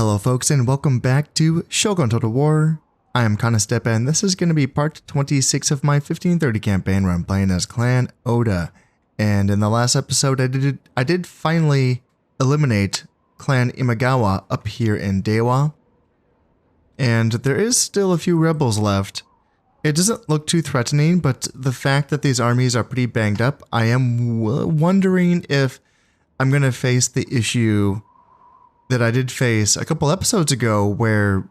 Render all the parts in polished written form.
Hello folks and welcome back to Shogun Total War. I am Kanestepa and this is going to be part 26 of my 1530 campaign where I'm playing as Clan Oda. And in the last episode I did finally eliminate Clan Imagawa up here in Dewa. And there is still a few rebels left. It doesn't look too threatening, but the fact that these armies are pretty banged up, I am wondering if I'm going to face the issue that I did face a couple episodes ago where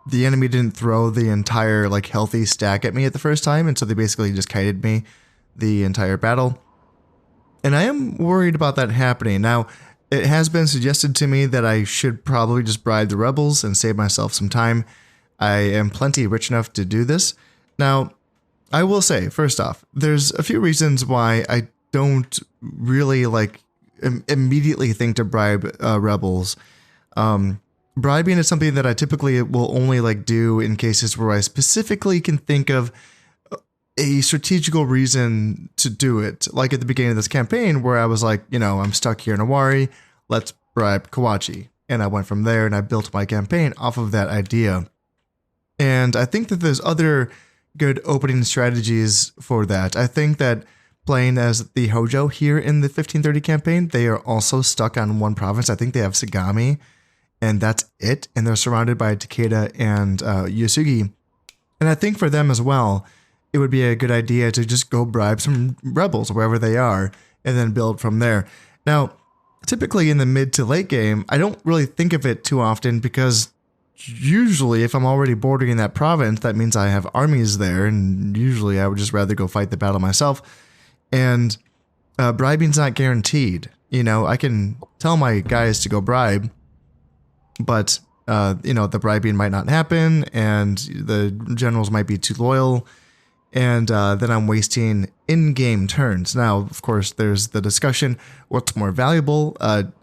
the enemy didn't throw the entire healthy stack at me at the first time, and so they basically just kited me the entire battle. And I am worried about that happening. Now, it has been suggested to me that I should probably just bribe the rebels and save myself some time. I am plenty rich enough to do this. Now, I will say, first off, there's a few reasons why I don't really immediately think to bribe rebels. Bribing is something that I typically will only do in cases where I specifically can think of a strategical reason to do it. Like at the beginning of this campaign where I was I'm stuck here in Awari, let's bribe Kawachi. And I went from there and I built my campaign off of that idea. And I think that there's other good opening strategies for that. I think that playing as the Hojo here in the 1530 campaign, they are also stuck on one province. I think they have Sagami. And that's it. And they're surrounded by Takeda and Yosugi. And I think for them as well, it would be a good idea to just go bribe some rebels wherever they are and then build from there. Now, typically in the mid to late game, I don't really think of it too often because usually if I'm already bordering that province, that means I have armies there. And usually I would just rather go fight the battle myself. And bribing's not guaranteed. I can tell my guys to go bribe, but, the bribing might not happen and the generals might be too loyal. And then I'm wasting in-game turns. Now, of course, there's the discussion, what's more valuable,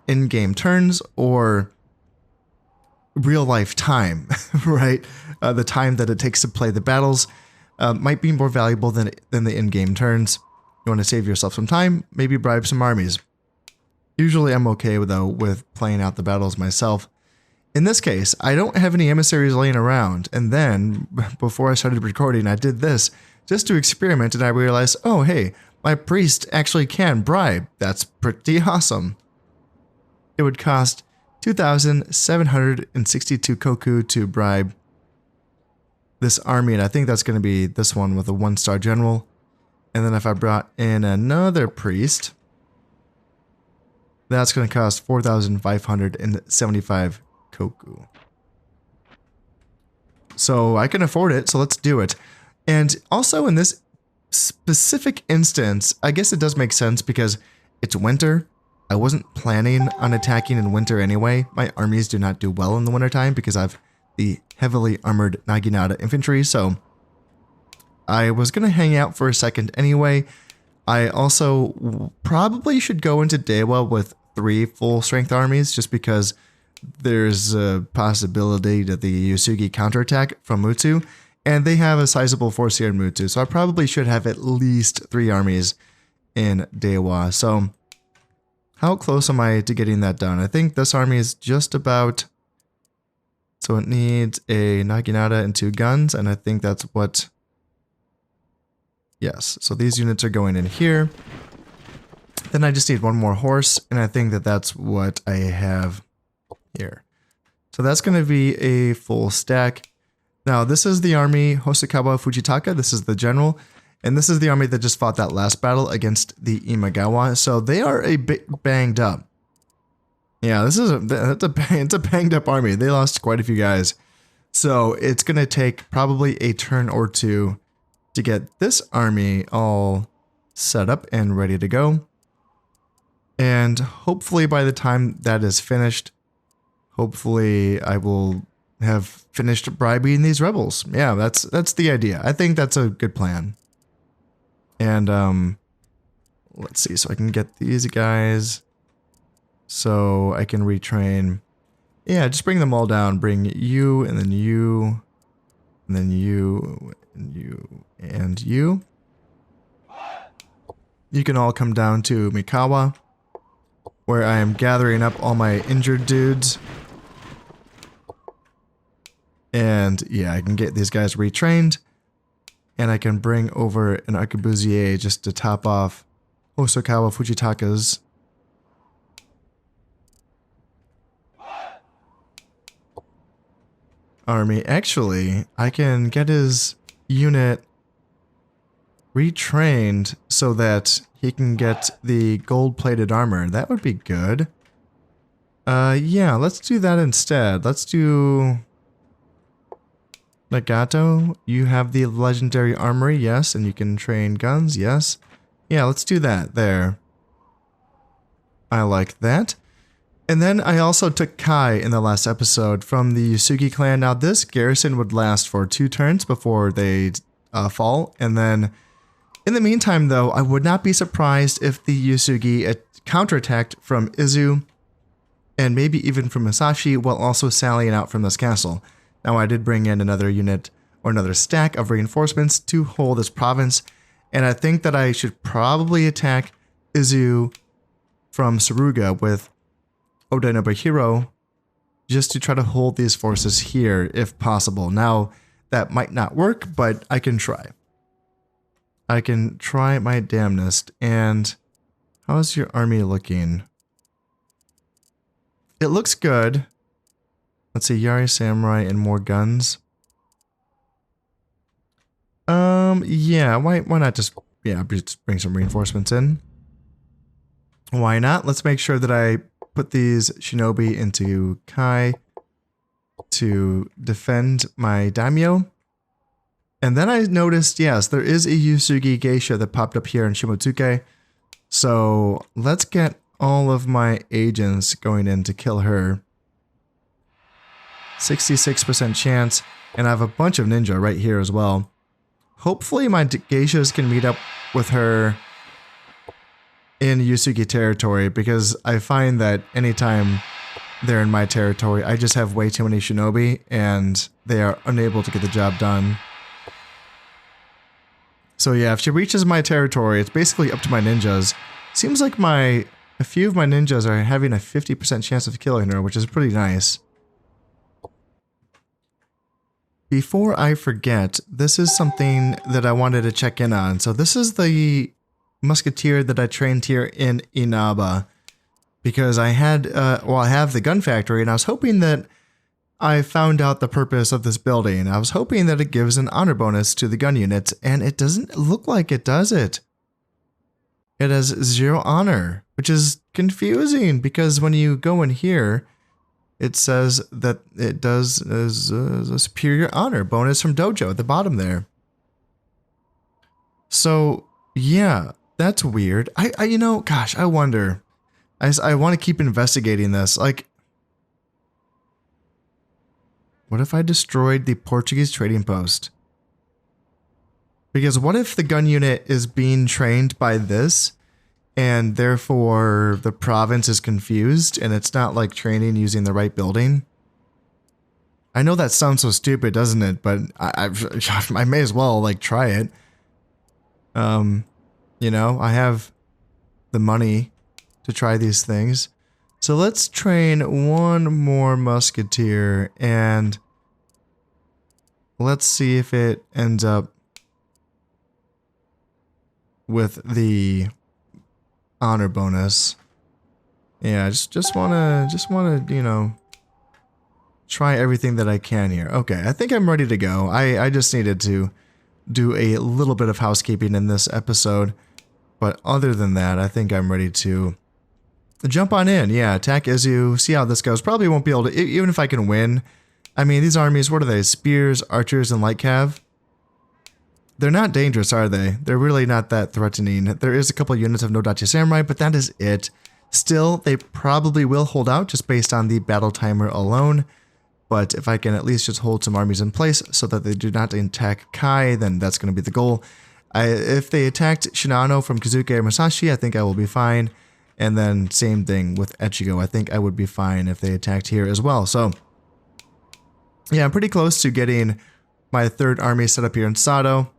in-game turns or real-life time, right? The time that it takes to play the battles might be more valuable than the in-game turns. You want to save yourself some time, maybe bribe some armies. Usually I'm okay, though, with playing out the battles myself. In this case, I don't have any emissaries laying around, and then, before I started recording, I did this just to experiment, and I realized, oh hey, my priest actually can bribe. That's pretty awesome. It would cost 2,762 koku to bribe this army, and I think that's going to be this one with a 1-star general. And then if I brought in another priest, that's going to cost 4,575 koku. So I can afford it, so let's do it. And also in this specific instance, I guess it does make sense because it's winter. I wasn't planning on attacking in winter anyway. My armies do not do well in the wintertime because I have the heavily armored Naginata infantry, so I was going to hang out for a second anyway. I also probably should go into Dewa with 3 full-strength armies just because there's a possibility that the Yosugi counterattack from Mutsu, and they have a sizable force here in Mutsu, so I probably should have at least 3 armies in Dewa. So how close am I to getting that done? I think this army is just about, so it needs a Naginata and 2 guns, and I think that's what, yes, so these units are going in here. Then I just need 1 more horse, and I think that that's what I have here. So that's going to be a full stack. Now, this is the army Hosokawa Fujitaka. This is the general. And this is the army that just fought that last battle against the Imagawa. So they are a bit banged up. Yeah, it's a banged up army. They lost quite a few guys. So it's going to take probably a turn or 2 to get this army all set up and ready to go. And hopefully by the time that is finished, hopefully I will have finished bribing these rebels. Yeah, that's the idea. I think that's a good plan. And let's see, so I can get these guys so I can retrain. Yeah, just bring them all down. Bring you and then you and then you and you and you. You can all come down to Mikawa, where I am gathering up all my injured dudes. And yeah, I can get these guys retrained. And I can bring over an arquebusier just to top off Hosokawa Fujitaka's army. Actually, I can get his unit retrained so that he can get the gold-plated armor. That would be good. Yeah, let's do that instead. Let's do... Nagato, you have the legendary armory, yes, and you can train guns, yes. Yeah, let's do that, there. I like that. And then I also took Kai in the last episode from the Yusugi clan. Now this garrison would last for 2 turns before they fall, and then in the meantime though, I would not be surprised if the Yusugi counterattacked from Izu, and maybe even from Musashi, while also sallying out from this castle. Now I did bring in another unit, or another stack of reinforcements to hold this province, and I think that I should probably attack Izu from Suruga with Oda Nobuhiro, just to try to hold these forces here if possible. Now, that might not work, but I can try. I can try my damnedest. And how's your army looking? It looks good. Let's see, Yari Samurai and more guns. Yeah, why not just bring some reinforcements in? Why not? Let's make sure that I put these shinobi into Kai to defend my daimyo. And then I noticed, yes, there is a Yusugi geisha that popped up here in Shimotsuke. So let's get all of my agents going in to kill her. 66% chance, and I have a bunch of ninja right here as well. Hopefully my geishas can meet up with her in Yusugi territory, because I find that anytime they're in my territory, I just have way too many shinobi, and they are unable to get the job done. So yeah, if she reaches my territory, it's basically up to my ninjas. Seems like a few of my ninjas are having a 50% chance of killing her, which is pretty nice. Before I forget, this is something that I wanted to check in on. So this is the musketeer that I trained here in Inaba, because I had, I have the gun factory, and I was hoping that I found out the purpose of this building. I was hoping that it gives an honor bonus to the gun unit, and it doesn't look like it does it. It has 0 honor, which is confusing, because when you go in here, it says that it does a superior honor bonus from dojo at the bottom there. So yeah, that's weird. You know, gosh, I wonder. I want to keep investigating this. Like, what if I destroyed the Portuguese trading post? Because what if the gun unit is being trained by this, and therefore the province is confused and it's not like training using the right building? I know that sounds so stupid, doesn't it? But I may as well like try it. You know, I have the money to try these things. So let's train one more musketeer, and let's see if it ends up with the honor bonus. Yeah, just wanna, you know, try everything that I can here. Okay, I think I'm ready to go. I just needed to do a little bit of housekeeping in this episode, but other than that, I think I'm ready to jump on in. Yeah, attack Izu, see how this goes. Probably won't be able to, even if I can win. I mean, these armies, what are they? Spears, archers, and light cav? They're not dangerous, are they? They're really not that threatening. There is a couple units of Nodachi Samurai, but that is it. Still, they probably will hold out just based on the battle timer alone. But if I can at least just hold some armies in place so that they do not attack Kai, then that's going to be the goal. If they attacked Shinano from Kazuke or Musashi, I think I will be fine. And then same thing with Echigo. I think I would be fine if they attacked here as well. So yeah, I'm pretty close to getting my third army set up here in Sato.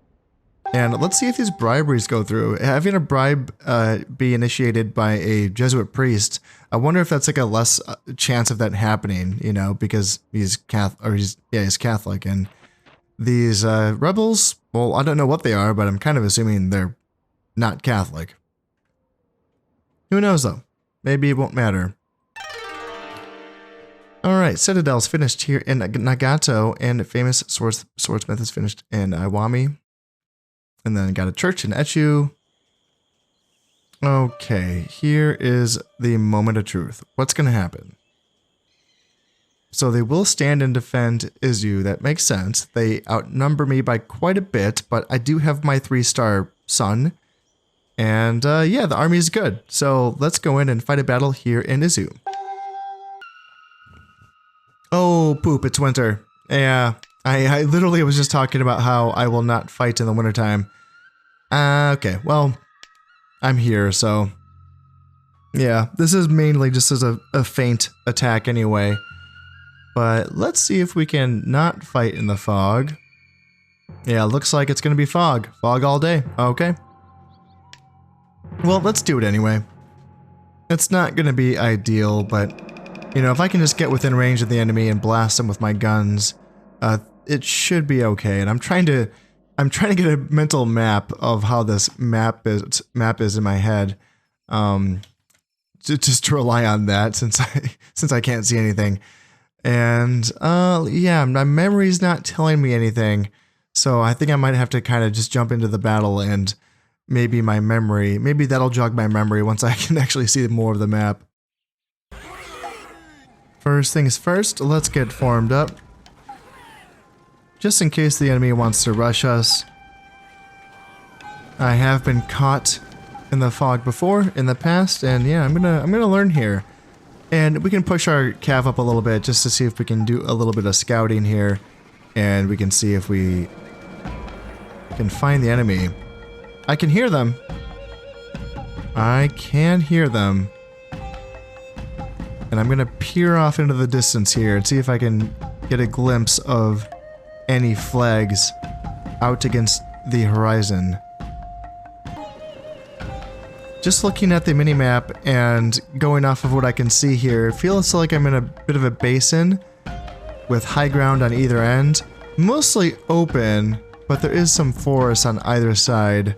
And let's see if these briberies go through. Having a bribe be initiated by a Jesuit priest, I wonder if that's like a less chance of that happening, you know, because he's Catholic, or he's Catholic. And these rebels, well, I don't know what they are, but I'm kind of assuming they're not Catholic. Who knows though? Maybe it won't matter. Alright, Citadel's finished here in Nagato, and famous swordsmith is finished in Iwami. And then got a church in Echu. Okay, here is the moment of truth. What's going to happen? So they will stand and defend Izu. That makes sense. They outnumber me by quite a bit, but I do have my 3-star son. And yeah, the army is good. So let's go in and fight a battle here in Izu. Oh, poop, it's winter. Yeah, I literally was just talking about how I will not fight in the wintertime. Okay, well, I'm here, so yeah, this is mainly just as a feint attack anyway. But let's see if we can not fight in the fog. Yeah, looks like it's gonna be fog. Fog all day. Okay. Well, let's do it anyway. It's not gonna be ideal, but you know, if I can just get within range of the enemy and blast them with my guns, it should be okay. And I'm trying to get a mental map of how this map is in my head, just to rely on that since I can't see anything. And yeah, my memory's not telling me anything, so I think I might have to kind of just jump into the battle, and maybe that'll jog my memory once I can actually see more of the map. First things first, let's get formed up. Just in case the enemy wants to rush us. I have been caught in the fog before in the past, and yeah, I'm gonna learn here. And we can push our cav up a little bit just to see if we can do a little bit of scouting here, and we can see if we can find the enemy. I can hear them. I can hear them. And I'm gonna peer off into the distance here and see if I can get a glimpse of any flags out against the horizon. Just looking at the minimap and going off of what I can see here, it feels like I'm in a bit of a basin with high ground on either end. Mostly open, but there is some forest on either side.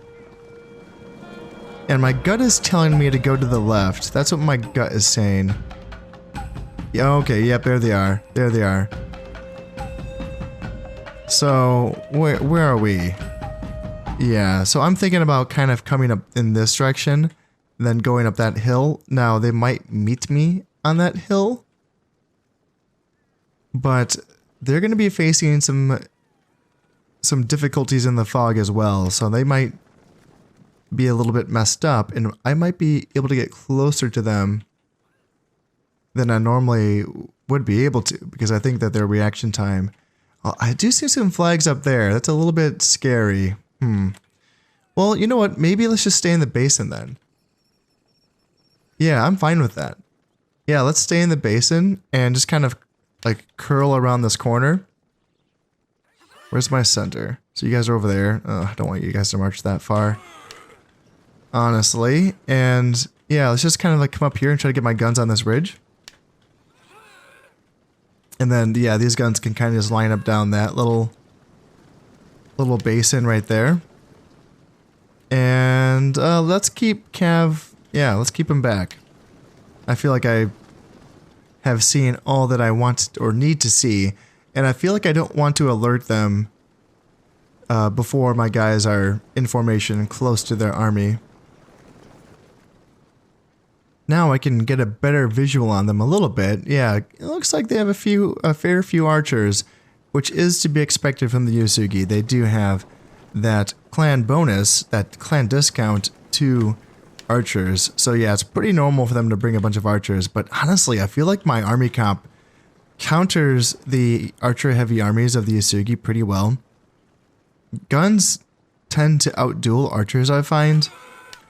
And my gut is telling me to go to the left. That's what my gut is saying. Yeah, okay, yep, there they are. There they are. So, where are we? Yeah, so I'm thinking about kind of coming up in this direction, then going up that hill. Now, they might meet me on that hill, but they're going to be facing some difficulties in the fog as well, so they might be a little bit messed up, and I might be able to get closer to them than I normally would be able to, because I think that their reaction time... I do see some flags up there. That's a little bit scary. Well, you know what? Maybe let's just stay in the basin then. Yeah, I'm fine with that. Yeah, let's stay in the basin and just kind of like curl around this corner. Where's my center? So you guys are over there. I don't want you guys to march that far, honestly. And yeah, let's just kind of like come up here and try to get my guns on this ridge. And then, yeah, these guns can kind of just line up down that little basin right there. And let's keep Cav... Yeah, let's keep him back. I feel like I have seen all that I want or need to see. And I feel like I don't want to alert them before my guys are in formation close to their army. Now I can get a better visual on them a little bit. Yeah, it looks like they have a fair few archers, which is to be expected from the Yusugi. They do have that clan bonus, that clan discount to archers. So yeah, it's pretty normal for them to bring a bunch of archers. But honestly, I feel like my army comp counters the archer-heavy armies of the Yusugi pretty well. Guns tend to outduel archers, I find.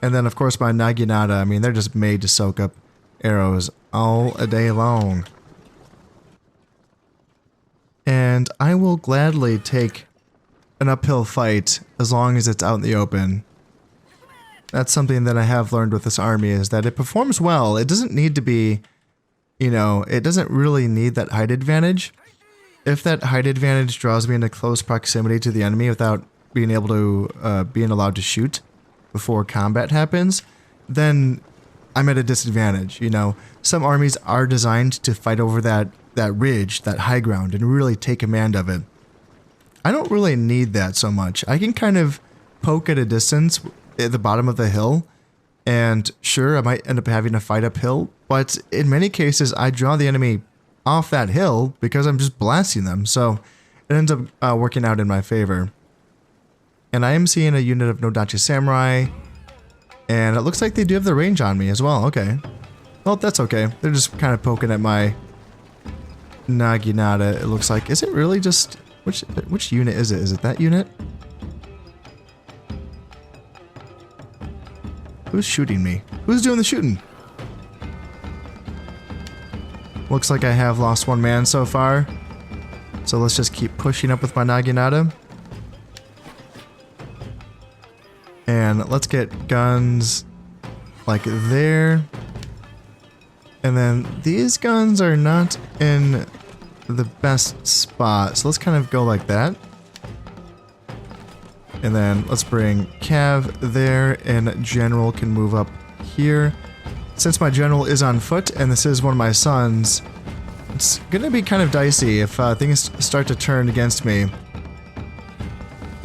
And then, of course, my Naginata, I mean, they're just made to soak up arrows all a day long. And I will gladly take an uphill fight as long as it's out in the open. That's something that I have learned with this army, is that it performs well. It doesn't need to be, you know, it doesn't really need that height advantage. If that height advantage draws me into close proximity to the enemy without being able to, being allowed to shoot before combat happens, then I'm at a disadvantage, you know. Some armies are designed to fight over that ridge, that high ground, and really take command of it. I don't really need that so much. I can kind of poke at a distance at the bottom of the hill, and sure, I might end up having to fight uphill, but in many cases, I draw the enemy off that hill because I'm just blasting them, so it ends up working out in my favor. And I am seeing a unit of Nodachi Samurai, and it looks like they do have the range on me as well. Okay. Well, that's okay. They're just kind of poking at my Naginata, it looks like. Is it really just... Which unit is it? Is it that unit? Who's shooting me? Who's doing the shooting? Looks like I have lost one man so far. So let's just keep pushing up with my Naginata. And let's get guns like there. And then these guns are not in the best spot. So let's kind of go like that. And then let's bring Cav there, and General can move up here. Since my General is on foot and this is one of my sons, it's gonna be kind of dicey if things start to turn against me.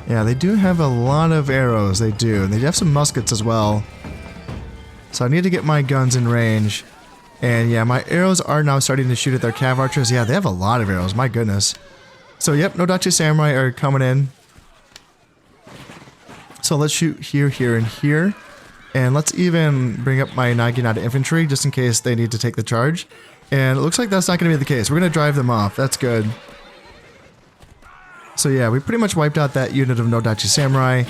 Yeah, they do have a lot of arrows, they do. And they have some muskets as well. So I need to get my guns in range. And yeah, my arrows are now starting to shoot at their Cav archers. Yeah, they have a lot of arrows, my goodness. So yep, Nodachi Samurai are coming in. So let's shoot here, here, and here. And let's even bring up my Naginata infantry just in case they need to take the charge. And it looks like that's not going to be the case. We're going to drive them off. That's good. So yeah, we pretty much wiped out that unit of Nodachi Samurai.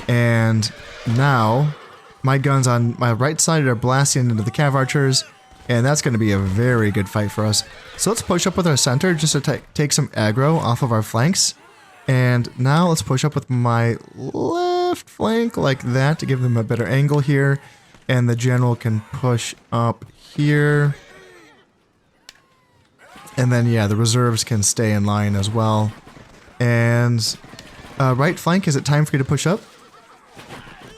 And now my guns on my right side are blasting into the Cav archers. And that's going to be a very good fight for us. So let's push up with our center just to take some aggro off of our flanks. And now let's push up with my left flank like that to give them a better angle here. And the General can push up here. And then, yeah, the reserves can stay in line as well. And right flank, is it time for you to push up?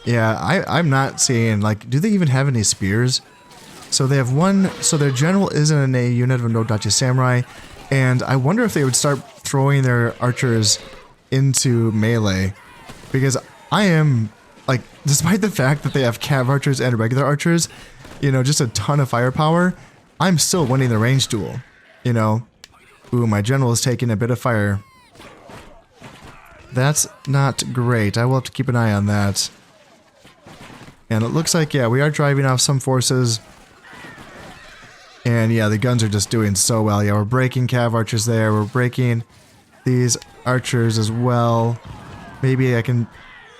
Yeah, I'm not seeing, like, do they even have any spears? So they have one, so their General isn't in a unit of Nodachi Samurai. And I wonder if they would start throwing their archers into melee. Because I am, like, despite the fact that they have Cav archers and regular archers, you know, just a ton of firepower, I'm still winning the range duel. You know, ooh, my General is taking a bit of fire. That's not great. I will have to keep an eye on that. And it looks like, yeah, we are driving off some forces. And yeah, the guns are just doing so well. Yeah, we're breaking Cav archers there. We're breaking these archers as well. Maybe I can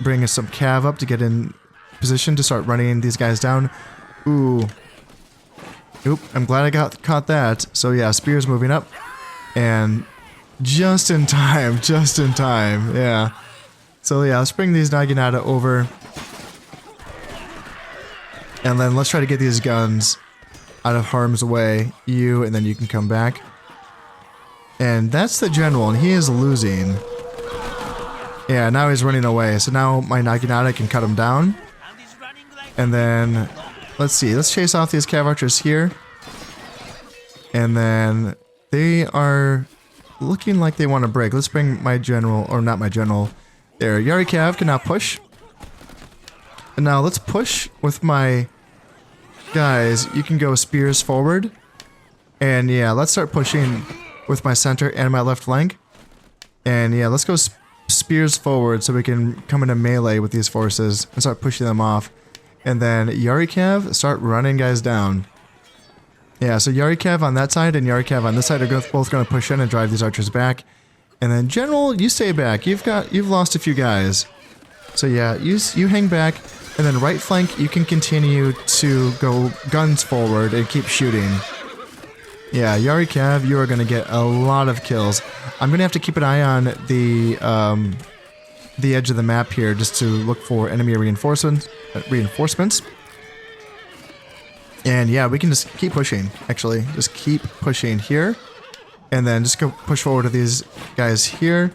bring some Cav up to get in position to start running these guys down. Ooh. Oop, I'm glad I caught that. So yeah, spears moving up. And just in time, yeah. So yeah, let's bring these Naginata over. And then let's try to get these guns out of harm's way. You, and then you can come back. And that's the General, and he is losing. Yeah, now he's running away. So now my Naginata can cut him down. And then, let's see, let's chase off these Cav archers here. And then they are looking like they want to break. Let's bring my General, or not my General. There, Yari Cav can now push. And now let's push with my guys. You can go spears forward. And yeah, let's start pushing with my center and my left flank. And yeah, let's go spears forward so we can come into melee with these forces and start pushing them off. And then Yari Cav, start running guys down. Yeah, so Yari Cav on that side and Yari Cav on this side are both going to push in and drive these archers back. And then General, you stay back. You've lost a few guys. So yeah, you hang back. And then right flank, you can continue to go guns forward and keep shooting. Yeah, Yari Cav, you are going to get a lot of kills. I'm going to have to keep an eye on the the edge of the map here just to look for enemy reinforcements. And yeah, we can just keep pushing, actually. Just keep pushing here. And then just go push forward to these guys here.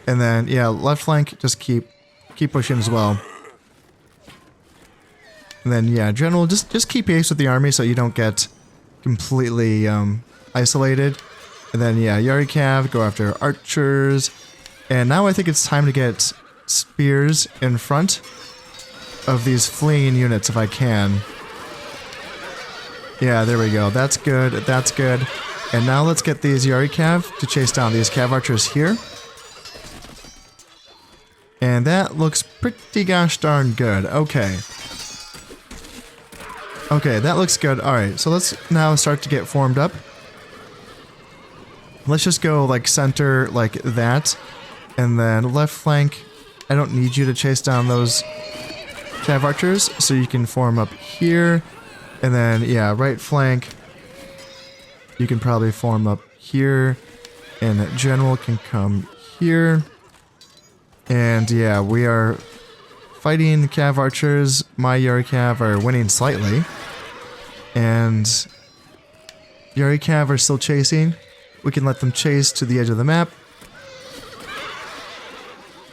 And then, yeah, left flank, just keep pushing as well. And then, yeah, general, just keep pace with the army so you don't get completely isolated. And then, yeah, Yari Cav, go after archers. And now I think it's time to get spears in front of these fleeing units if I can. Yeah, there we go. That's good. That's good. And now let's get these Yari Cav to chase down these Cav archers here. And that looks pretty gosh darn good. Okay. Okay, that looks good. Alright, so let's now start to get formed up. Let's just go like center like that. And then left flank. I don't need you to chase down those Cav archers, so you can form up here. And then, yeah, right flank. You can probably form up here. And general can come here. And yeah, we are fighting Cav archers. My Yari Cav are winning slightly. And Yari Cav are still chasing. We can let them chase to the edge of the map.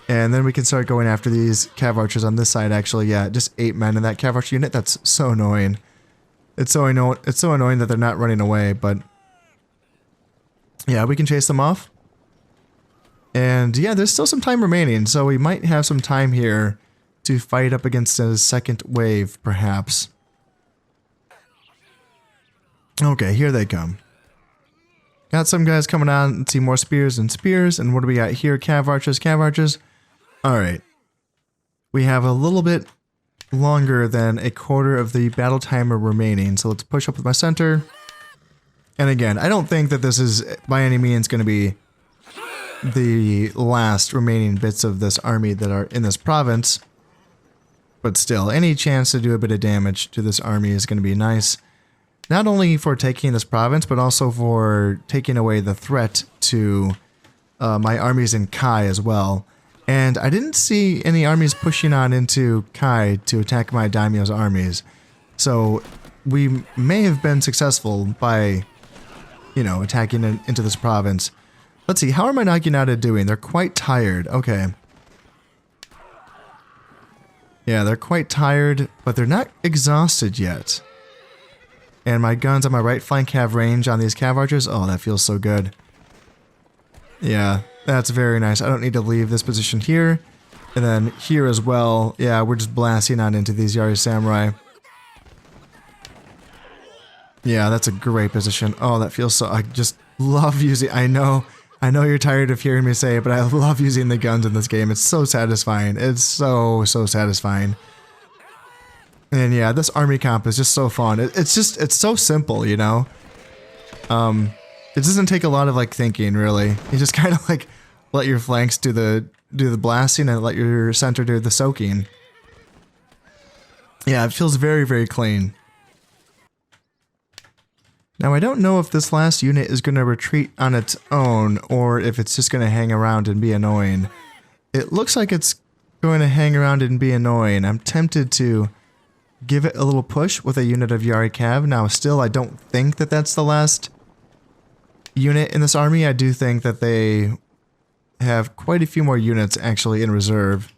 And then we can start going after these Cav archers on this side, actually. Yeah, just 8 men in that Cav archer unit. That's so annoying. It's so annoying that they're not running away, but yeah, we can chase them off. And yeah, there's still some time remaining, so we might have some time here to fight up against a second wave, perhaps. Okay, here they come. Got some guys coming on. Let's see, more spears and spears. And what do we got here? Cav archers, Cav archers. Alright. We have a little bit longer than a quarter of the battle timer remaining. So let's push up with my center. And again, I don't think that this is by any means going to be the last remaining bits of this army that are in this province. But still, any chance to do a bit of damage to this army is going to be nice. Not only for taking this province, but also for taking away the threat to my armies in Kai as well. And I didn't see any armies pushing on into Kai to attack my daimyo's armies. So we may have been successful by, you know, attacking into this province. Let's see, how are my Naginata doing? They're quite tired. Okay. Yeah, they're quite tired, but they're not exhausted yet. And my guns on my right flank have range on these Cav archers. Oh, that feels so good. Yeah, that's very nice. I don't need to leave this position here. And then here as well. Yeah, we're just blasting on into these Yari Samurai. Yeah, that's a great position. Oh, that feels so... I just love using... I know you're tired of hearing me say it, but I love using the guns in this game. It's so satisfying. It's so satisfying. And yeah, this army comp is just so fun. It's so simple, you know? It doesn't take a lot of like thinking, really. You just kind of like let your flanks do the blasting and let your center do the soaking. Yeah, it feels very clean. Now I don't know if this last unit is going to retreat on its own or if it's just going to hang around and be annoying. It looks like it's going to hang around and be annoying. I'm tempted to give it a little push with a unit of Yari Cav. Now still, I don't think that that's the last unit in this army. I do think that they have quite a few more units actually in reserve.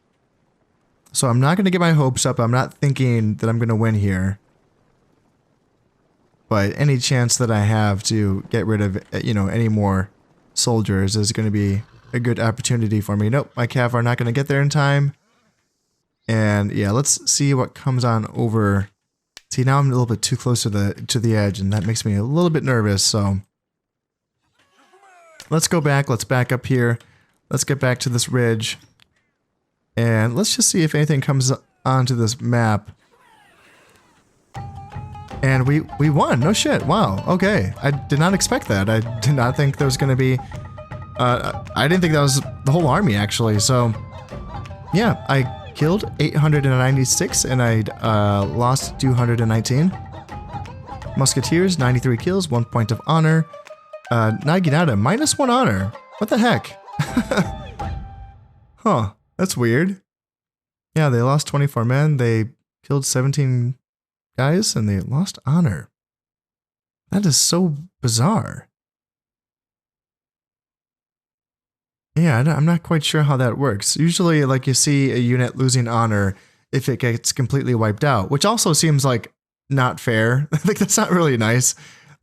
So I'm not going to get my hopes up. I'm not thinking that I'm going to win here. But any chance that I have to get rid of, you know, any more soldiers is going to be a good opportunity for me. Nope, my Cav are not going to get there in time. And yeah, let's see what comes on over. See, now I'm a little bit too close to the edge, and that makes me a little bit nervous. So let's go back. Let's back up here. Let's get back to this ridge. And let's just see if anything comes onto this map. And we won. No shit. Wow. Okay. I did not expect that. I did not think there was going to be... I didn't think that was the whole army, actually. So, yeah. I killed 896 and I lost 219. Musketeers, 93 kills, 1 point of honor. Naginata, -1 honor. What the heck? Huh. That's weird. Yeah, they lost 24 men. They killed 17 guys and they lost honor. That is so bizarre. Yeah, I'm not quite sure how that works. Usually, like, you see a unit losing honor if it gets completely wiped out, which also seems like not fair. Like, that's not really nice.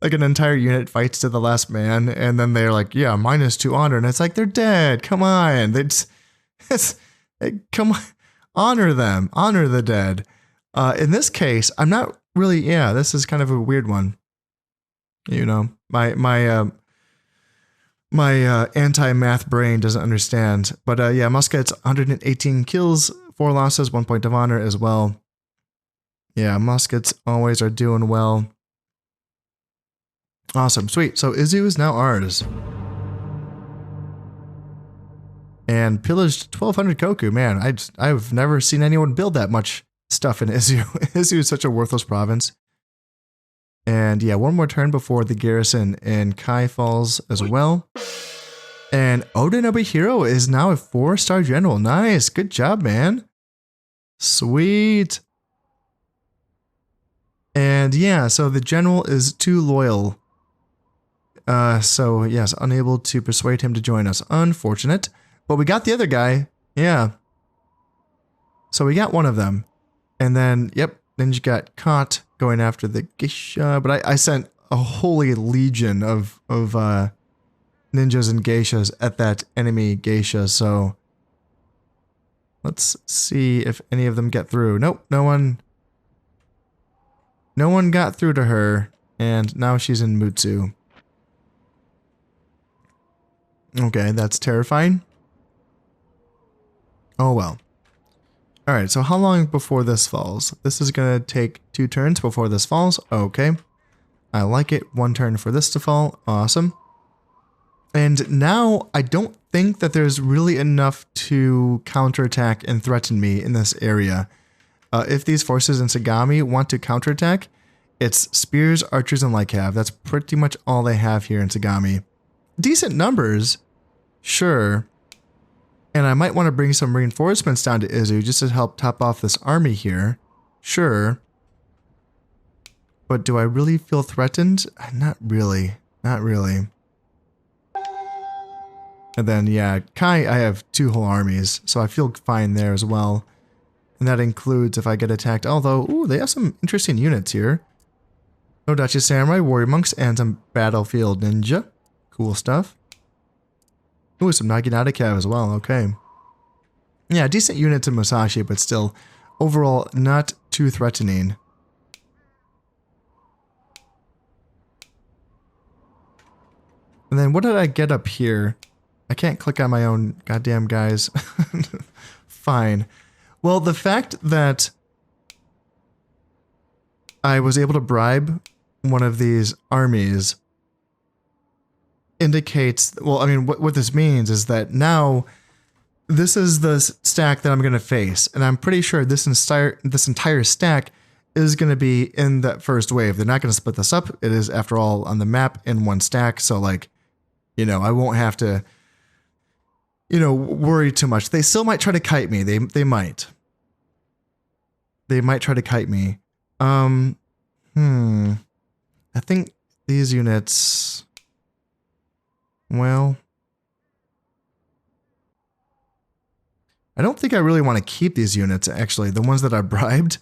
Like, an entire unit fights to the last man, and then they're like, yeah, -2 honor, and it's like, they're dead. Come on. Come on. Honor them. Honor the dead. In this case, I'm not really, yeah, this is kind of a weird one. You know, my anti-math brain doesn't understand. But yeah, Muscat's 118 kills, 4 losses, 1 point of honor as well. Yeah, Muskets always are doing well. Awesome, sweet. So Izu is now ours. And pillaged 1200 koku. Man, I've never seen anyone build that much stuff in Izu. Izu is such a worthless province. And yeah, one more turn before the garrison in Kai falls as well. And Oda Nobuhiro is now a 4-star general. Nice, good job, man. Sweet. And yeah, so the general is too loyal. So yes, unable to persuade him to join us. Unfortunate. But we got the other guy. Yeah. So we got one of them. And then, yep, Ninja got caught going after the geisha. But I sent a holy legion of ninjas and geishas at that enemy geisha. So let's see if any of them get through. Nope, no one got through to her. And now she's in Mutsu. Okay, that's terrifying. Oh well. Alright, so how long before this falls? This is going to take 2 turns before this falls. Okay. I like it. 1 turn for this to fall. Awesome. And now I don't think that there's really enough to counterattack and threaten me in this area. If these forces in Sagami want to counterattack, it's spears, archers, and light cav. That's pretty much all they have here in Sagami. Decent numbers, sure. And I might want to bring some reinforcements down to Izu just to help top off this army here. Sure. But do I really feel threatened? Not really. Not really. And then, yeah, Kai, I have 2 whole armies, so I feel fine there as well. And that includes if I get attacked. Although, ooh, they have some interesting units here. Odachi Samurai, Warrior Monks, and some Battlefield Ninja. Cool stuff. Ooh, some Naginata Cav as well, okay. Yeah, decent units in Musashi, but still, overall, not too threatening. And then what did I get up here? I can't click on my own goddamn guys. Fine. Well, the fact that I was able to bribe one of these armies indicates, well, I mean, what this means is that now this is the stack that I'm going to face, and I'm pretty sure this entire stack is going to be in that first wave. They're not going to split this up. It is, after all, on the map in one stack, so, like, you know, I won't have to, you know, worry too much. They still might try to kite me. They might. They might try to kite me. I think these units... Well, I don't think I really want to keep these units, actually. The ones that I bribed,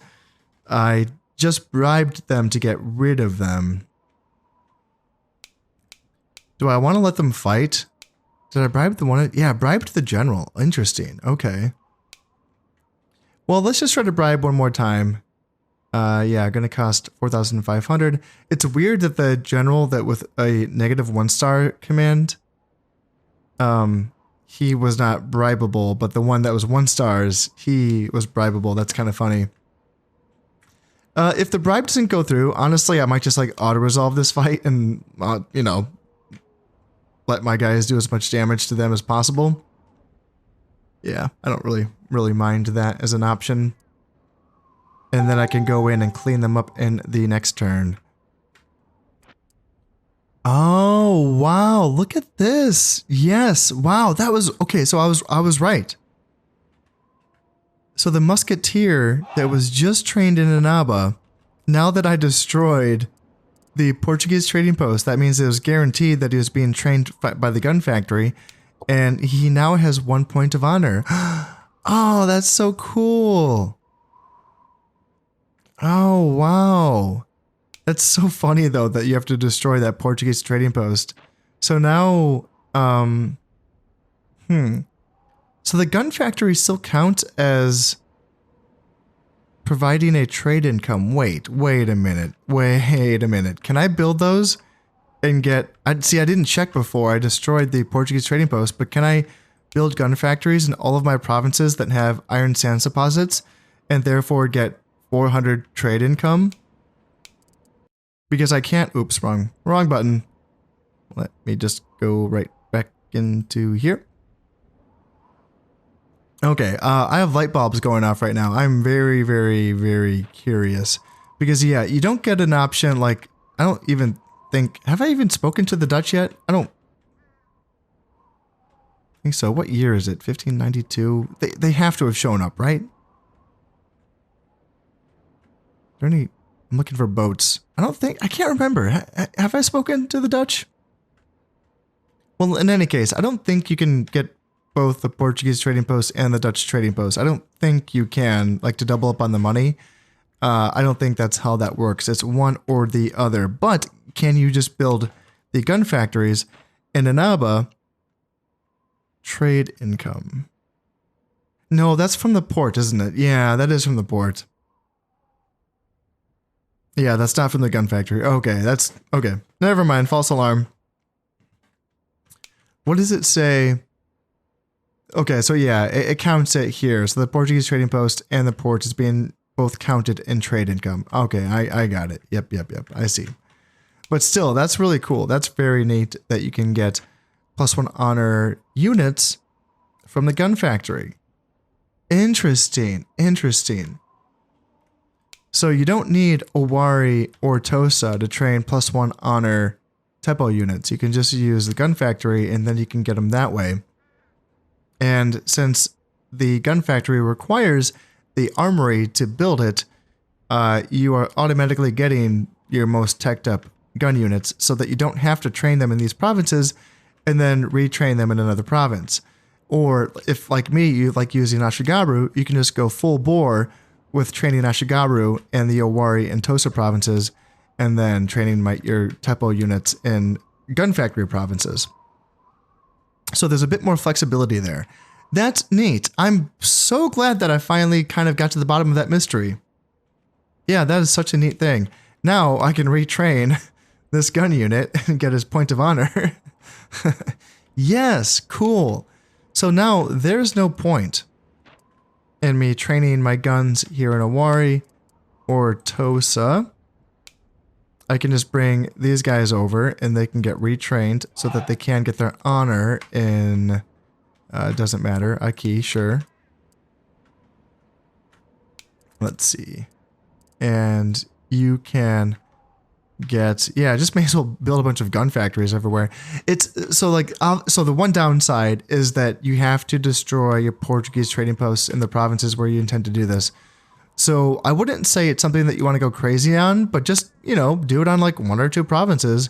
I just bribed them to get rid of them. Do I want to let them fight? Did I bribe the one? Yeah, bribed the general. Interesting. Okay. Well, let's just try to bribe one more time. Yeah, gonna cost 4,500. It's weird that the general that with a -1-star command, he was not bribable, but the one that was 1 stars, he was bribable. That's kind of funny. If the bribe doesn't go through, honestly, I might just like auto-resolve this fight and, you know, let my guys do as much damage to them as possible. Yeah, I don't really mind that as an option. And then I can go in and clean them up in the next turn. Oh, wow, look at this. Yes, wow, that was, okay, so I was right. So the musketeer that was just trained in Inaba, now that I destroyed the Portuguese trading post, that means it was guaranteed that he was being trained by the gun factory, and he now has 1 point of honor. Oh, that's so cool. Oh, wow. That's so funny, though, that you have to destroy that Portuguese trading post. So now, So the gun factory still counts as providing a trade income. Wait a minute. Can I build those and get... I didn't check before I destroyed the Portuguese trading post, but can I build gun factories in all of my provinces that have iron sands deposits and therefore get 400 trade income? Because I can't... Oops, wrong button. Let me just go right back into here. Okay, I have light bulbs going off right now. I'm very, very, very curious. Because, yeah, you don't get an option like... I don't even think... Have I even spoken to the Dutch yet? I don't think so. What year is it? 1592? They have to have shown up, right? Are there any... I'm looking for boats. I don't think... I can't remember. Have I spoken to the Dutch? Well, in any case, I don't think you can get both the Portuguese trading post and the Dutch trading post. I don't think you can, like, to double up on the money. I don't think that's how that works. It's one or the other. But can you just build the gun factories in Inaba? Trade income. No, that's from the port, isn't it? Yeah, that is from the port. Yeah, that's not from the gun factory. Okay, that's... Okay, never mind. False alarm. What does it say? Okay, so yeah, it counts it here. So the Portuguese trading post and the port is being both counted in trade income. Okay, I got it. Yep. I see. But still, that's really cool. That's very neat that you can get +1 honor units from the gun factory. Interesting. So you don't need Owari or Tosa to train +1 honor Teppo units. You can just use the gun factory and then you can get them that way. And since the gun factory requires the armory to build it, you are automatically getting your most teched up gun units so that you don't have to train them in these provinces and then retrain them in another province. Or if, like me, you like using Ashigaru, you can just go full bore with training Ashigaru and the Owari and Tosa provinces and then training your Teppo units in gun factory provinces. So there's a bit more flexibility there. That's neat. I'm so glad that I finally kind of got to the bottom of that mystery. Yeah, that is such a neat thing. Now I can retrain this gun unit and get his point of honor. Yes, cool. So now there's no point in me training my guns here in Owari or Tosa. I can just bring these guys over and they can get retrained so that they can get their honor in, doesn't matter, Aki, sure. Let's see. And you can get, yeah, just may as well build a bunch of gun factories everywhere. It's, so like, so the one downside is that you have to destroy your Portuguese trading posts in the provinces where you intend to do this. So I wouldn't say it's something that you want to go crazy on, but just, you know, do it on like 1 or 2 provinces.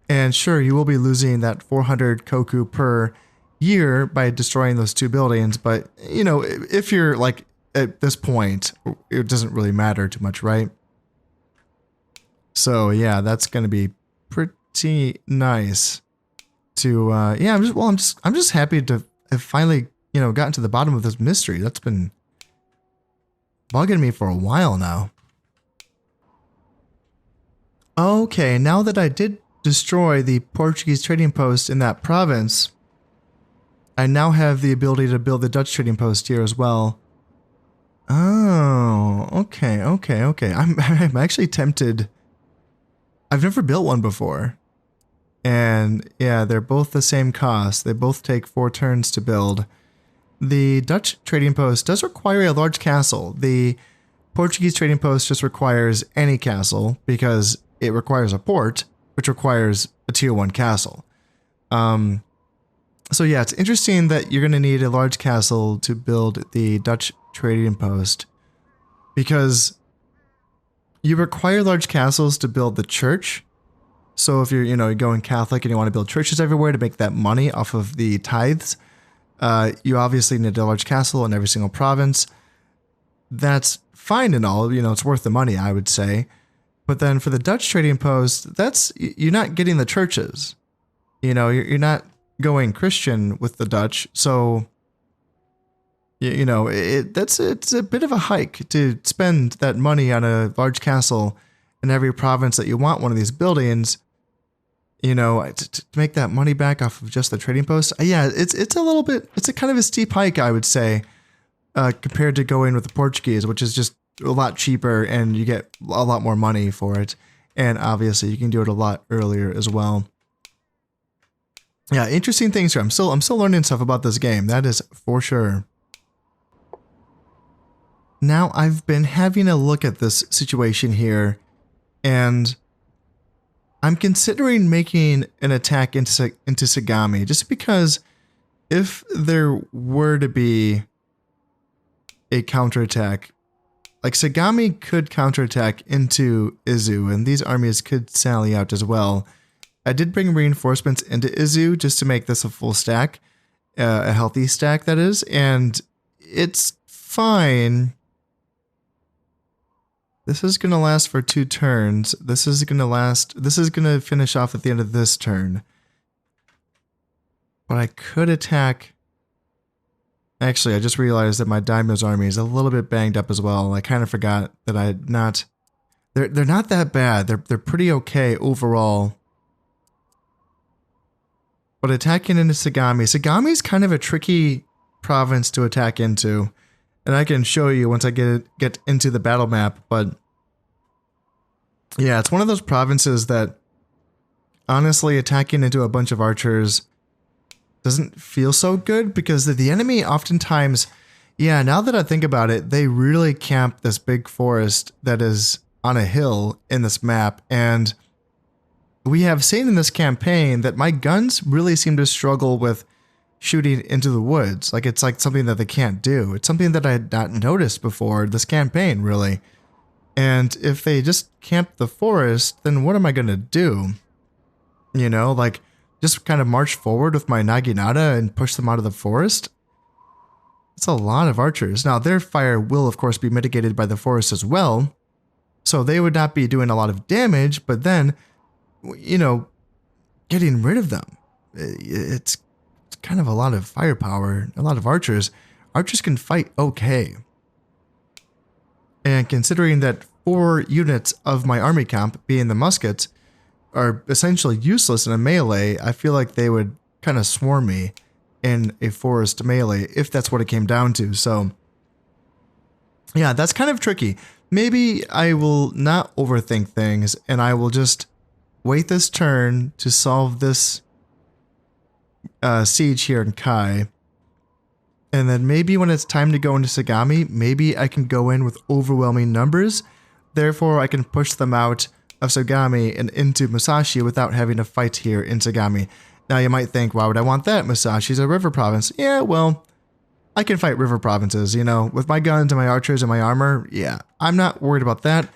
And sure, you will be losing that 400 koku per year by destroying those 2 buildings. But, you know, if you're like at this point, it doesn't really matter too much, right? So yeah, that's going to be pretty nice to, yeah, I'm just happy to have finally, you know, gotten to the bottom of this mystery. That's been bugging me for a while now. Okay, now that I did destroy the Portuguese trading post in that province, I now have the ability to build the Dutch trading post here as well. Oh, okay. I'm actually tempted. I've never built one before. And yeah, they're both the same cost. They both take 4 turns to build. The Dutch trading post does require a large castle. The Portuguese trading post just requires any castle because it requires a port, which requires a tier 1 castle. So yeah, it's interesting that you're going to need a large castle to build the Dutch trading post, because you require large castles to build the church. So if you're, you're going Catholic and you want to build churches everywhere to make that money off of the tithes, you obviously need a large castle in every single province. That's fine and all, it's worth the money, I would say. But then for the Dutch trading post, you're not getting the churches. You're not going Christian with the Dutch, so it's a bit of a hike to spend that money on a large castle in every province that you want one of these buildings. To make that money back off of just the trading post. Yeah, it's a kind of a steep hike, I would say, compared to going with the Portuguese, which is just a lot cheaper and you get a lot more money for it. And obviously you can do it a lot earlier as well. Yeah, interesting things here. I'm still learning stuff about this game. That is for sure. Now I've been having a look at this situation here, and I'm considering making an attack into Sagami, just because if there were to be a counterattack, like Sagami could counterattack into Izu, and these armies could sally out as well. I did bring reinforcements into Izu just to make this a full stack, a healthy stack that is, and it's fine. This is going to last for 2 turns. This is going to finish off at the end of this turn. But I could attack. Actually, I just realized that my Daimyo's army is a little bit banged up as well. I kind of forgot that they're not that bad. They're pretty okay overall. But attacking into Sagami is kind of a tricky province to attack into. And I can show you once I get into the battle map, but yeah, it's one of those provinces that honestly attacking into a bunch of archers doesn't feel so good, because the enemy oftentimes, yeah, now that I think about it, they really camp this big forest that is on a hill in this map, and we have seen in this campaign that my guns really seem to struggle with shooting into the woods. Like, it's like something that they can't do. It's something that I had not noticed before this campaign, really. And if they just camp the forest, then what am I going to do? Like, just kind of march forward with my Naginata and push them out of the forest? It's a lot of archers. Now, their fire will, of course, be mitigated by the forest as well. So they would not be doing a lot of damage, but then, getting rid of them. It's kind of a lot of firepower, a lot of archers. Archers can fight okay. And considering that 4 units of my army camp, being the muskets, are essentially useless in a melee, I feel like they would kind of swarm me in a forest melee if that's what it came down to. So yeah, that's kind of tricky. Maybe I will not overthink things and I will just wait this turn to solve this siege here in Kai. And then maybe when it's time to go into Sagami, maybe I can go in with overwhelming numbers. Therefore, I can push them out of Sagami and into Musashi without having to fight here in Sagami. Now you might think, why would I want that? Musashi's a river province. Yeah, well, I can fight river provinces, with my guns and my archers and my armor. Yeah, I'm not worried about that.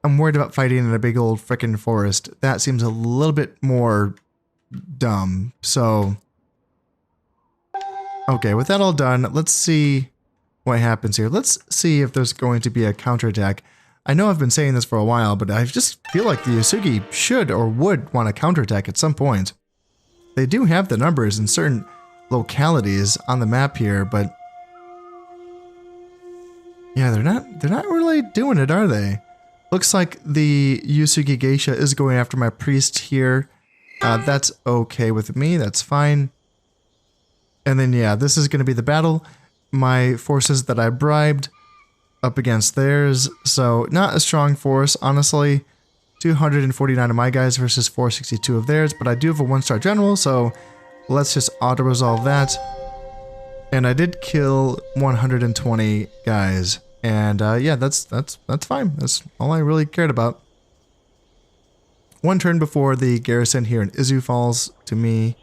I'm worried about fighting in a big old frickin' forest. That seems a little bit more dumb. So, okay, with that all done, let's see what happens here. Let's see if there's going to be a counterattack. I know I've been saying this for a while, but I just feel like the Yasugi should or would want a counterattack at some point. They do have the numbers in certain localities on the map here, but yeah, they're not really doing it, are they? Looks like the Yasugi Geisha is going after my priest here. That's okay with me. That's fine. And then, yeah, this is going to be the battle. My forces that I bribed up against theirs. So, not a strong force, honestly. 249 of my guys versus 462 of theirs. But I do have a 1-star general, so let's just auto-resolve that. And I did kill 120 guys. And yeah, that's fine. That's all I really cared about. 1 turn before the garrison here in Izu falls to me.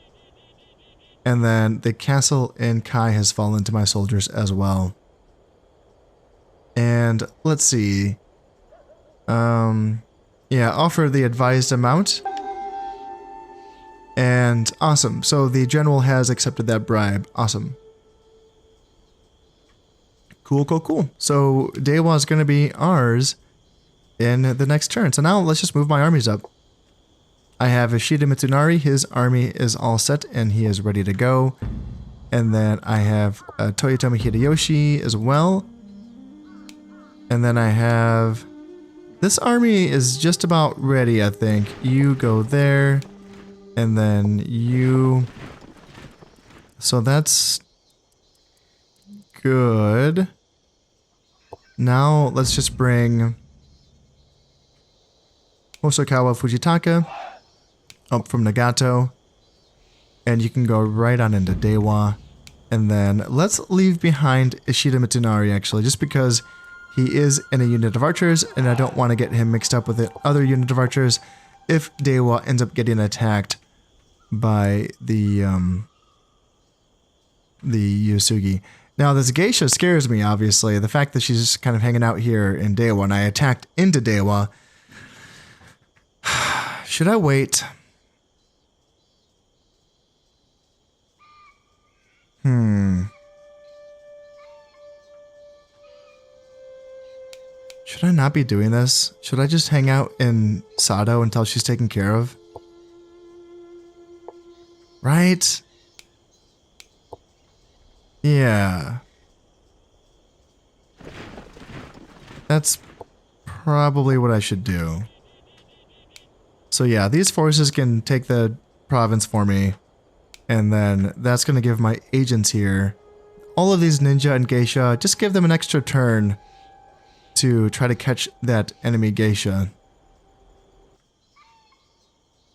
And then the castle in Kai has fallen to my soldiers as well. And let's see. Yeah, offer the advised amount. And awesome. So the general has accepted that bribe. Awesome. Cool, cool, cool. So Dewa is going to be ours in the next turn. So now let's just move my armies up. I have Ishida Mitsunari. His army is all set and he is ready to go. And then I have Toyotomi Hideyoshi as well. And then I have... This army is just about ready, I think. You go there. And then you... So that's... good. Now let's just bring... Hosokawa Fujitaka up from Nagato. And you can go right on into Dewa. And then let's leave behind Ishida Mitsunari, actually, just because he is in a unit of archers, and I don't want to get him mixed up with the other unit of archers if Dewa ends up getting attacked by the Yusugi. Now, this geisha scares me, obviously. The fact that she's just kind of hanging out here in Dewa, and I attacked into Dewa. Should I wait? Should I not be doing this? Should I just hang out in Sato until she's taken care of? Right? Yeah. That's probably what I should do. So yeah, these forces can take the province for me. And then that's going to give my agents here, all of these ninja and geisha, just give them an extra turn to try to catch that enemy geisha.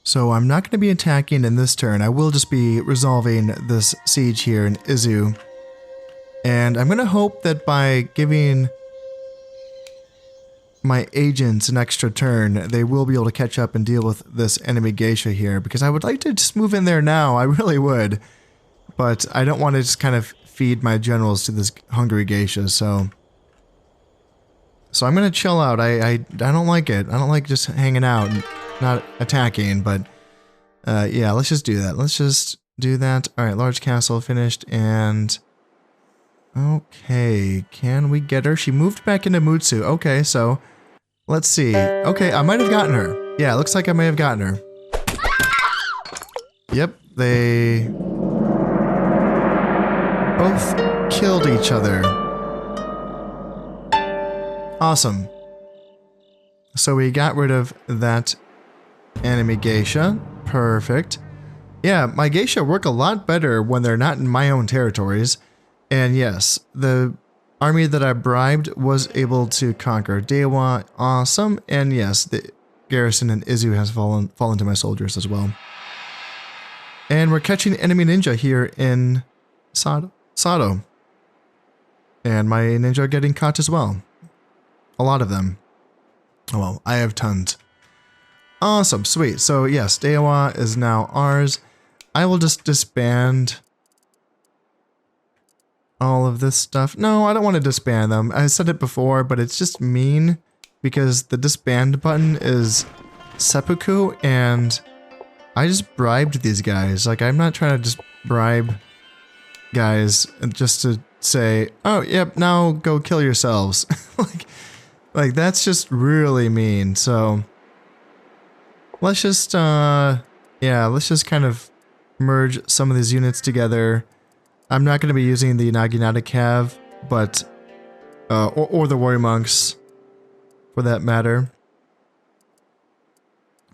So I'm not going to be attacking in this turn. I will just be resolving this siege here in Izu. And I'm going to hope that by giving my agents an extra turn, they will be able to catch up and deal with this enemy geisha here. Because I would like to just move in there now. I really would. But I don't want to just kind of feed my generals to this hungry geisha, so I'm going to chill out. I don't like it. I don't like just hanging out and not attacking, but yeah, let's just do that. Let's just do that. All right, large castle finished, and okay, can we get her? She moved back into Mutsu. Okay, so let's see. Okay, I might have gotten her. Yeah, it looks like I may have gotten her. Yep, they both killed each other. Awesome. So we got rid of that enemy geisha. Perfect. Yeah, my geisha work a lot better when they're not in my own territories. And yes, the army that I bribed was able to conquer Dewa. Awesome. And yes, the garrison in Izu has fallen to my soldiers as well. And we're catching enemy ninja here in Sato. And my ninja are getting caught as well. A lot of them. Oh well, I have tons. Awesome, sweet. So yes, Dewa is now ours. I will just disband all of this stuff. No, I don't want to disband them. I said it before, but it's just mean because the disband button is seppuku, and I just bribed these guys. Like, I'm not trying to just bribe guys just to say, oh, yep, now go kill yourselves. Like that's just really mean. So let's just, yeah, let's just kind of merge some of these units together. I'm not going to be using the Naginata Cav, but, or the Warrior Monks, for that matter.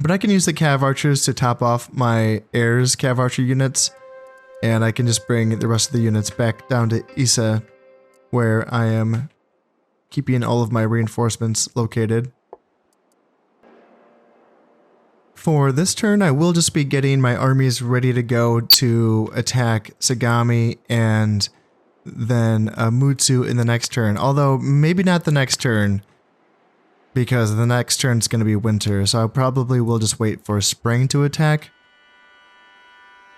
But I can use the Cav Archers to top off my Heirs Cav Archer units, and I can just bring the rest of the units back down to Issa, where I am keeping all of my reinforcements located. For this turn, I will just be getting my armies ready to go to attack Sagami and then Mutsu in the next turn. Although, maybe not the next turn, because the next turn is going to be winter, so I probably will just wait for spring to attack.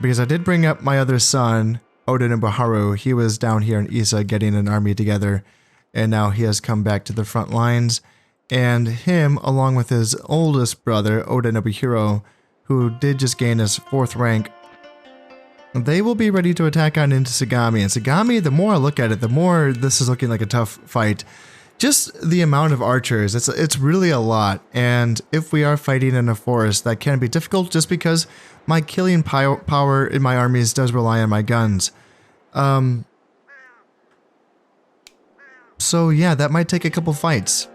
because I did bring up my other son, Oda Nobuharu. He was down here in Issa getting an army together, and now he has come back to the front lines. And him, along with his oldest brother, Oda Nobuhiro, who did just gain his 4th rank, they will be ready to attack on into Sagami. And Sagami, the more I look at it, the more this is looking like a tough fight. Just the amount of archers, it's really a lot. And if we are fighting in a forest, that can be difficult just because my killing power in my armies does rely on my guns. So yeah, that might take a couple fights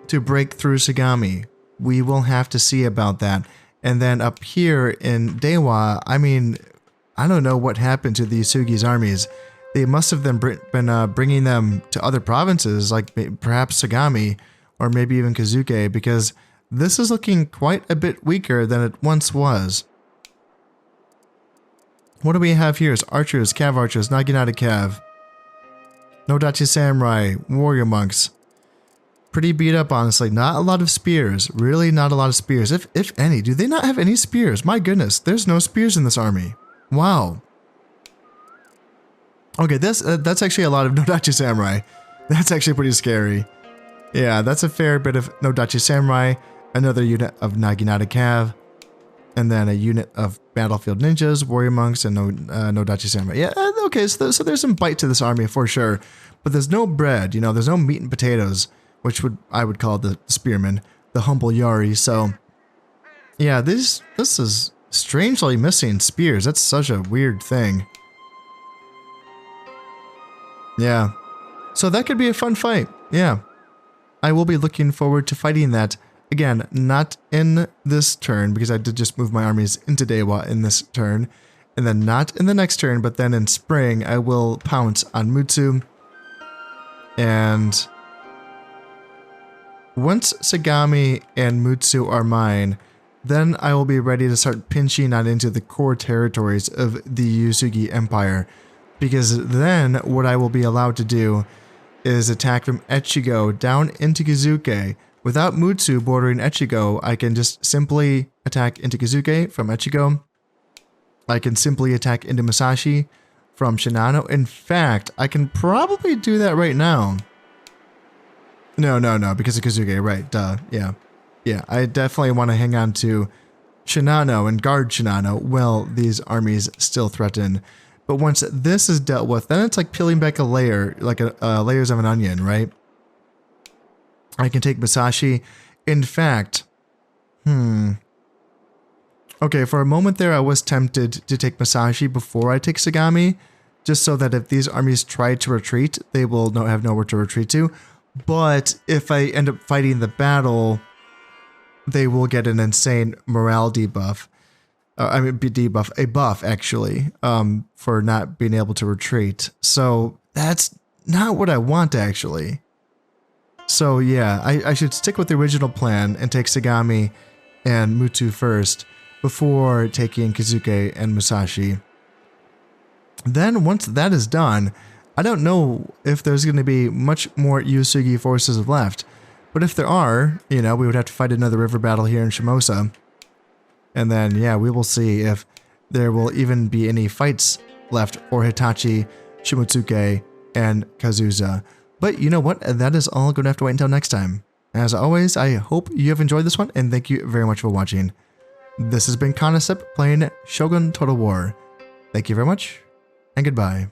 to break through Sagami. We will have to see about that. And then up here in Dewa, I mean, I don't know what happened to the Yusugi's armies. They must have been bringing them to other provinces, like perhaps Sagami, or maybe even Kazuke, because this is looking quite a bit weaker than it once was. What do we have here? Is archers, cav archers, Naginata cav, Nodachi samurai, warrior monks. Pretty beat up, honestly. Not a lot of spears. Really not a lot of spears. If any. Do they not have any spears? My goodness. There's no spears in this army. Wow. Okay, that's actually a lot of Nodachi samurai. That's actually pretty scary. Yeah, that's a fair bit of Nodachi samurai. Another unit of Naginata cav. And then a unit of battlefield ninjas, warrior monks, and Nodachi samurai. Yeah, okay, so there's some bite to this army for sure. But there's no bread, you know, there's no meat and potatoes, which I would call the spearmen, the humble Yari. So, yeah, this is strangely missing spears. That's such a weird thing. Yeah. So that could be a fun fight. Yeah. I will be looking forward to fighting that. Again, not in this turn, because I did just move my armies into Dewa in this turn. And then not in the next turn, but then in spring, I will pounce on Mutsu. And once Sagami and Mutsu are mine, then I will be ready to start pinching on into the core territories of the Yusugi Empire. Because then what I will be allowed to do is attack from Echigo down into Kazuke. Without Mutsu bordering Echigo, I can just simply attack into Kazuke from Echigo. I can simply attack into Musashi from Shinano. In fact, I can probably do that right now. No, because of Kazuke, right, duh, yeah. Yeah, I definitely want to hang on to Shinano and guard Shinano while these armies still threaten. But once this is dealt with, then it's like peeling back a layer, like layers of an onion, right? I can take Musashi. In fact, okay, for a moment there, I was tempted to take Musashi before I take Sagami, just so that if these armies try to retreat, they will have nowhere to retreat to. But if I end up fighting the battle, they will get an insane morale debuff. A buff actually, for not being able to retreat. So that's not what I want actually. So yeah, I should stick with the original plan and take Sagami and Mutsu first before taking Kazuke and Musashi. Then once that is done, I don't know if there's going to be much more Yusugi forces left. But if there are, you know, we would have to fight another river battle here in Shimosa. And then, yeah, we will see if there will even be any fights left for Hitachi, Shimotsuke, and Kazusa. But you know what? That is all going to have to wait until next time. As always, I hope you have enjoyed this one, and thank you very much for watching. This has been Concept playing Shogun Total War. Thank you very much, and goodbye.